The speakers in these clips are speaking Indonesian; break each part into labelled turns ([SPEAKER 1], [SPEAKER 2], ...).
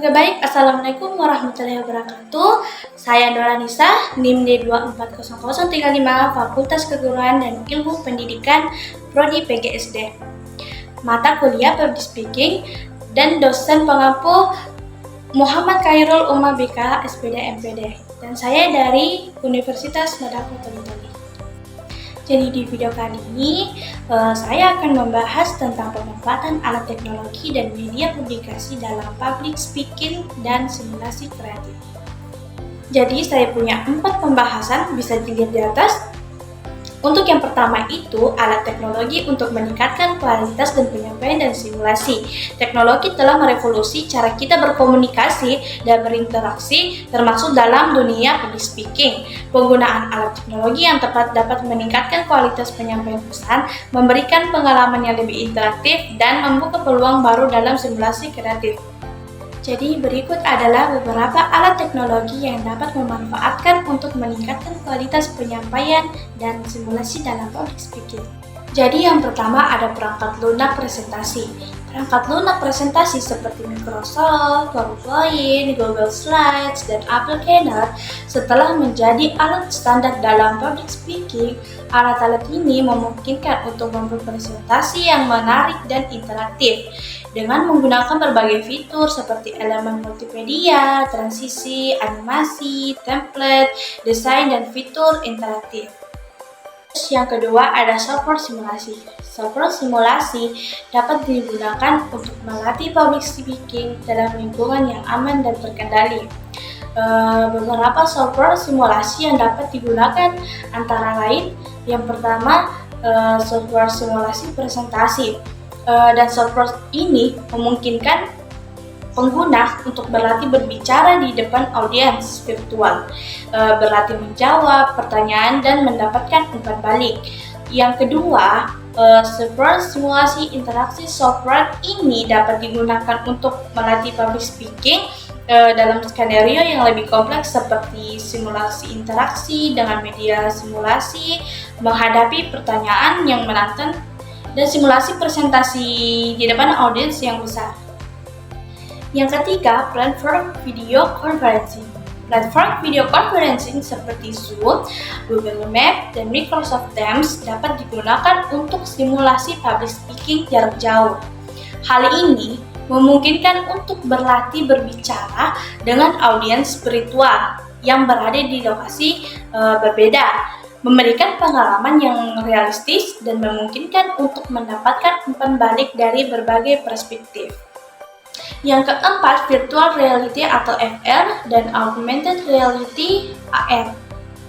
[SPEAKER 1] Oke baik, Assalamualaikum warahmatullahi wabarakatuh. Saya Dora Nisa, NIM D240035, Fakultas Keguruan dan Ilmu Pendidikan, Prodi PGSD. Mata kuliah Public Speaking dan dosen pengampu Muhammad Khairul Umar BK, SPD MPD. Dan saya dari Universitas Madako Toli. Jadi di video kali ini saya akan membahas tentang pemanfaatan alat teknologi dan media publikasi dalam public speaking dan simulasi kreatif. Jadi saya punya 4 pembahasan, bisa dilihat di atas. Untuk yang pertama itu alat teknologi untuk meningkatkan kualitas dan penyampaian dan simulasi. Teknologi telah merevolusi cara kita berkomunikasi dan berinteraksi, termasuk dalam dunia public speaking. Penggunaan alat teknologi yang tepat dapat meningkatkan kualitas penyampaian pesan, memberikan pengalaman yang lebih interaktif, dan membuka peluang baru dalam simulasi kreatif. Jadi berikut adalah beberapa alat teknologi yang dapat memanfaatkan untuk meningkatkan kualitas penyampaian dan simulasi dalam public speaking. Jadi yang pertama ada perangkat lunak presentasi. Perangkat lunak presentasi seperti Microsoft, PowerPoint, Google Slides, dan Apple Keynote setelah menjadi alat standar dalam public speaking. Alat-alat ini memungkinkan untuk membuat presentasi yang menarik dan interaktif dengan menggunakan berbagai fitur seperti elemen multimedia, transisi, animasi, template, desain, dan fitur interaktif. Yang kedua ada software simulasi. Software simulasi dapat digunakan untuk melatih public speaking dalam lingkungan yang aman dan terkendali. Beberapa software simulasi yang dapat digunakan antara lain yang pertama software simulasi presentasi. Dan software ini memungkinkan pengguna untuk berlatih berbicara di depan audiens virtual, berlatih menjawab pertanyaan dan mendapatkan umpan balik. Yang kedua, software simulasi interaksi. Software ini dapat digunakan untuk melatih public speaking dalam skenario yang lebih kompleks seperti simulasi interaksi dengan media simulasi, menghadapi pertanyaan yang menantang, dan simulasi presentasi di depan audiens yang besar. Yang ketiga, platform video conferencing. Platform video conferencing seperti Zoom, Google Meet, dan Microsoft Teams dapat digunakan untuk simulasi public speaking jarak jauh. Hal ini memungkinkan untuk berlatih berbicara dengan audiens virtual yang berada di lokasi berbeda, memberikan pengalaman yang realistis dan memungkinkan untuk mendapatkan umpan balik dari berbagai perspektif. Yang keempat, virtual reality atau VR dan augmented reality AR.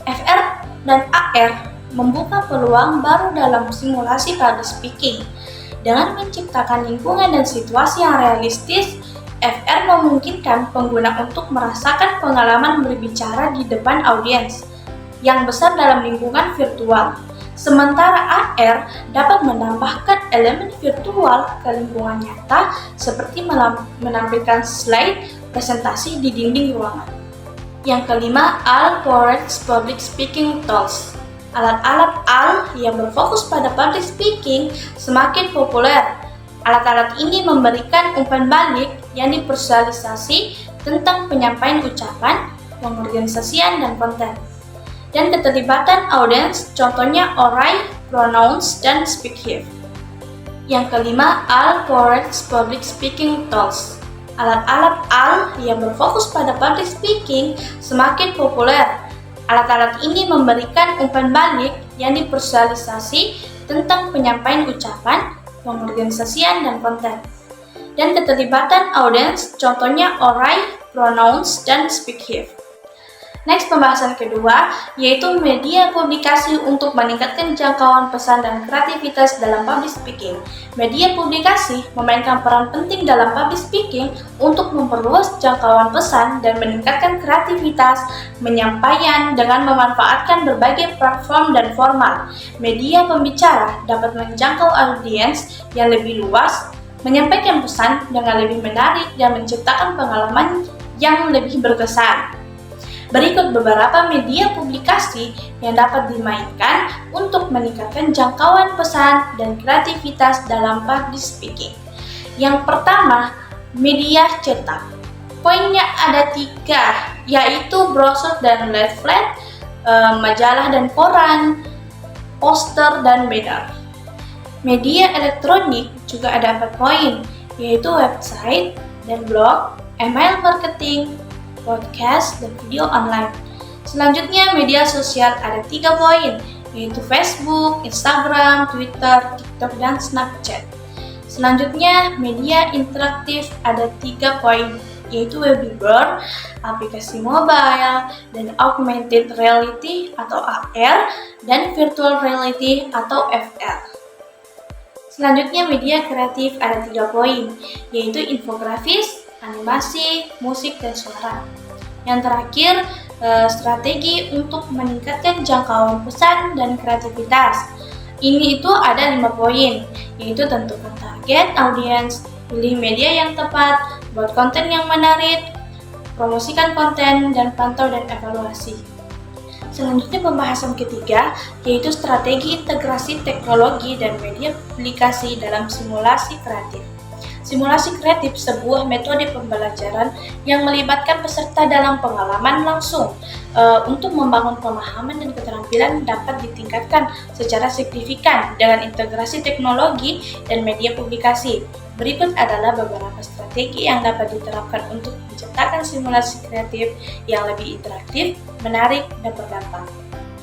[SPEAKER 1] VR dan AR membuka peluang baru dalam simulasi public speaking. Dengan menciptakan lingkungan dan situasi yang realistis, VR memungkinkan pengguna untuk merasakan pengalaman berbicara di depan audiens yang besar dalam lingkungan virtual. Sementara AR dapat menambahkan elemen virtual ke lingkungan nyata seperti menampilkan slide presentasi di dinding ruangan. Yang kelima, AI-powered public speaking tools. Alat-alat AI yang berfokus pada public speaking semakin populer. Alat-alat ini memberikan umpan balik yang dipersonalisasi tentang penyampaian ucapan, pengorganisasian, dan konten, dan keterlibatan audiens, contohnya Orai, Pronouns, dan SpeakHive. Yang kelima, AI-powered public speaking tools. Alat-alat AI yang berfokus pada public speaking semakin populer. Alat-alat ini memberikan umpan balik yang dipersonalisasi tentang penyampaian ucapan, pengorganisasian, dan konten, dan keterlibatan audiens, contohnya Orai, Pronouns, dan SpeakHive. Next, pembahasan kedua yaitu media publikasi untuk meningkatkan jangkauan pesan dan kreativitas dalam public speaking. Media publikasi memainkan peran penting dalam public speaking untuk memperluas jangkauan pesan dan meningkatkan kreativitas penyampaian dengan memanfaatkan berbagai platform dan format. Media pembicara dapat menjangkau audiens yang lebih luas, menyampaikan pesan dengan lebih menarik, dan menciptakan pengalaman yang lebih berkesan. Berikut beberapa media publikasi yang dapat dimainkan untuk meningkatkan jangkauan pesan dan kreativitas dalam public speaking. Yang pertama, media cetak. Poinnya ada 3, yaitu brosur dan leaflet, majalah dan koran, poster dan banner. Media elektronik juga ada 4 poin, yaitu website dan blog, email marketing, podcast, dan video online. Selanjutnya media sosial ada 3 poin, yaitu Facebook, Instagram, Twitter, TikTok, dan Snapchat. Selanjutnya media interaktif ada 3 poin, yaitu webinar, aplikasi mobile, dan augmented reality atau AR, dan virtual reality atau VR. Selanjutnya media kreatif ada 3 poin, yaitu infografis, animasi, musik, dan suara. Yang terakhir, strategi untuk meningkatkan jangkauan pesan dan kreativitas. Ini itu ada 5 poin, yaitu tentukan target audiens, pilih media yang tepat, buat konten yang menarik, promosikan konten, dan pantau dan evaluasi. Selanjutnya pembahasan ketiga, yaitu strategi integrasi teknologi dan media publikasi dalam simulasi kreatif. Simulasi kreatif sebuah metode pembelajaran yang melibatkan peserta dalam pengalaman langsung untuk membangun pemahaman dan keterampilan dapat ditingkatkan secara signifikan dengan integrasi teknologi dan media publikasi. Berikut adalah beberapa strategi yang dapat diterapkan untuk menciptakan simulasi kreatif yang lebih interaktif, menarik, dan berdampak.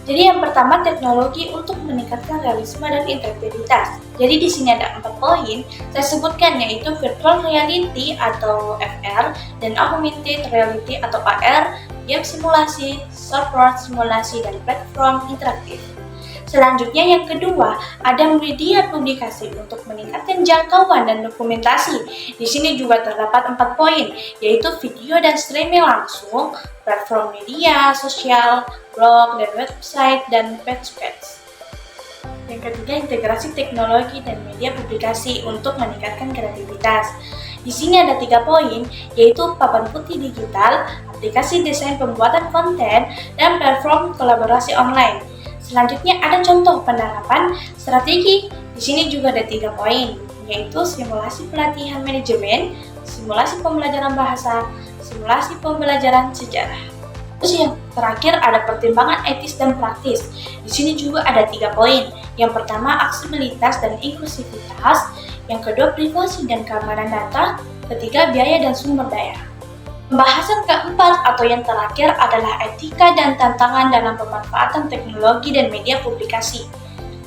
[SPEAKER 1] Jadi yang pertama, teknologi untuk meningkatkan realisme dan integritas. Jadi di sini ada 4 poin, saya sebutkan, yaitu virtual reality atau VR dan augmented reality atau AR, game simulasi, software simulasi, dan platform interaktif. Selanjutnya yang kedua, ada media publikasi untuk meningkatkan jangkauan dan dokumentasi. Di sini juga terdapat 4 poin, yaitu video dan streaming langsung, platform media sosial, blog dan website, dan page. Yang ketiga, integrasi teknologi dan media publikasi untuk meningkatkan kreativitas. Di sini ada 3 poin, yaitu papan putih digital, aplikasi desain pembuatan konten, dan platform kolaborasi online. Selanjutnya ada contoh penerapan strategi. Di sini juga ada 3 poin, yaitu simulasi pelatihan manajemen, simulasi pembelajaran bahasa, simulasi pembelajaran sejarah. Terus yang terakhir ada pertimbangan etis dan praktis. Di sini juga ada 3 poin. Yang pertama, aksesibilitas dan inklusivitas. Yang kedua, privasi dan keamanan data. Ketiga, biaya dan sumber daya. Pembahasan keempat atau yang terakhir adalah etika dan tantangan dalam pemanfaatan teknologi dan media publikasi.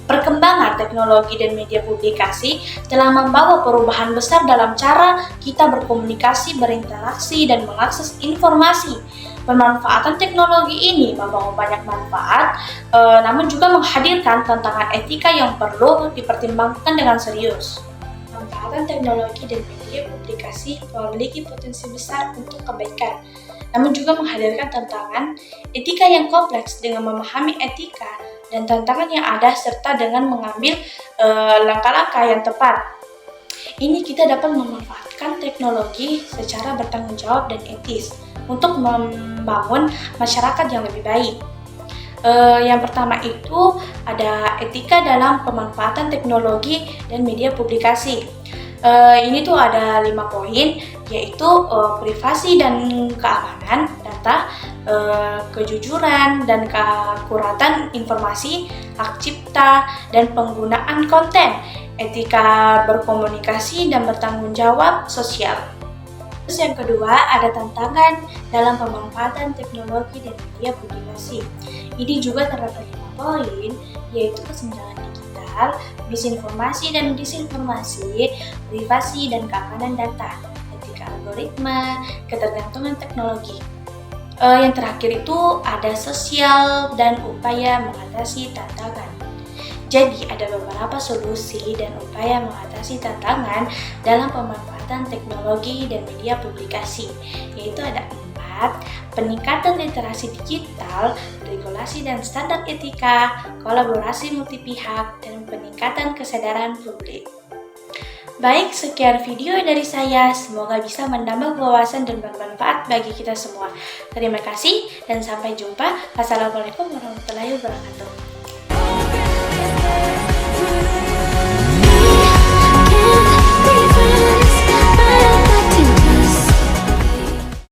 [SPEAKER 1] Perkembangan teknologi dan media publikasi telah membawa perubahan besar dalam cara kita berkomunikasi, berinteraksi, dan mengakses informasi. Pemanfaatan teknologi ini membawa banyak manfaat, namun juga menghadirkan tantangan etika yang perlu dipertimbangkan dengan serius. Pemanfaatan teknologi dan media publikasi memiliki potensi besar untuk kebaikan, namun juga menghadirkan tantangan etika yang kompleks dengan memahami etika dan tantangan yang ada serta dengan mengambil langkah-langkah yang tepat. Ini kita dapat memanfaatkan teknologi secara bertanggung jawab dan etis untuk membangun masyarakat yang lebih baik. Yang pertama itu ada etika dalam pemanfaatan teknologi dan media publikasi. Ini tuh ada 5 poin, yaitu privasi dan keamanan data, kejujuran dan keakuratan informasi, hak cipta dan penggunaan konten, etika berkomunikasi dan bertanggung jawab sosial. Terus yang kedua ada tantangan dalam pemanfaatan teknologi dan media publikasi. Ini juga terdapat 5 poin, yaitu kesenjangan digital, misinformasi dan disinformasi, privasi dan keamanan data, etika algoritma, ketergantungan teknologi. Yang terakhir itu ada sosial dan upaya mengatasi tantangan. Jadi ada beberapa solusi dan upaya mengatasi tantangan dalam pemanfaatan teknologi dan media publikasi, yaitu ada 4, peningkatan literasi digital, regulasi dan standar etika, kolaborasi multipihak, dan peningkatan kesadaran publik. Baik, sekian video dari saya. Semoga bisa menambah wawasan dan bermanfaat bagi kita semua. Terima kasih dan sampai jumpa. Wassalamualaikum warahmatullahi wabarakatuh.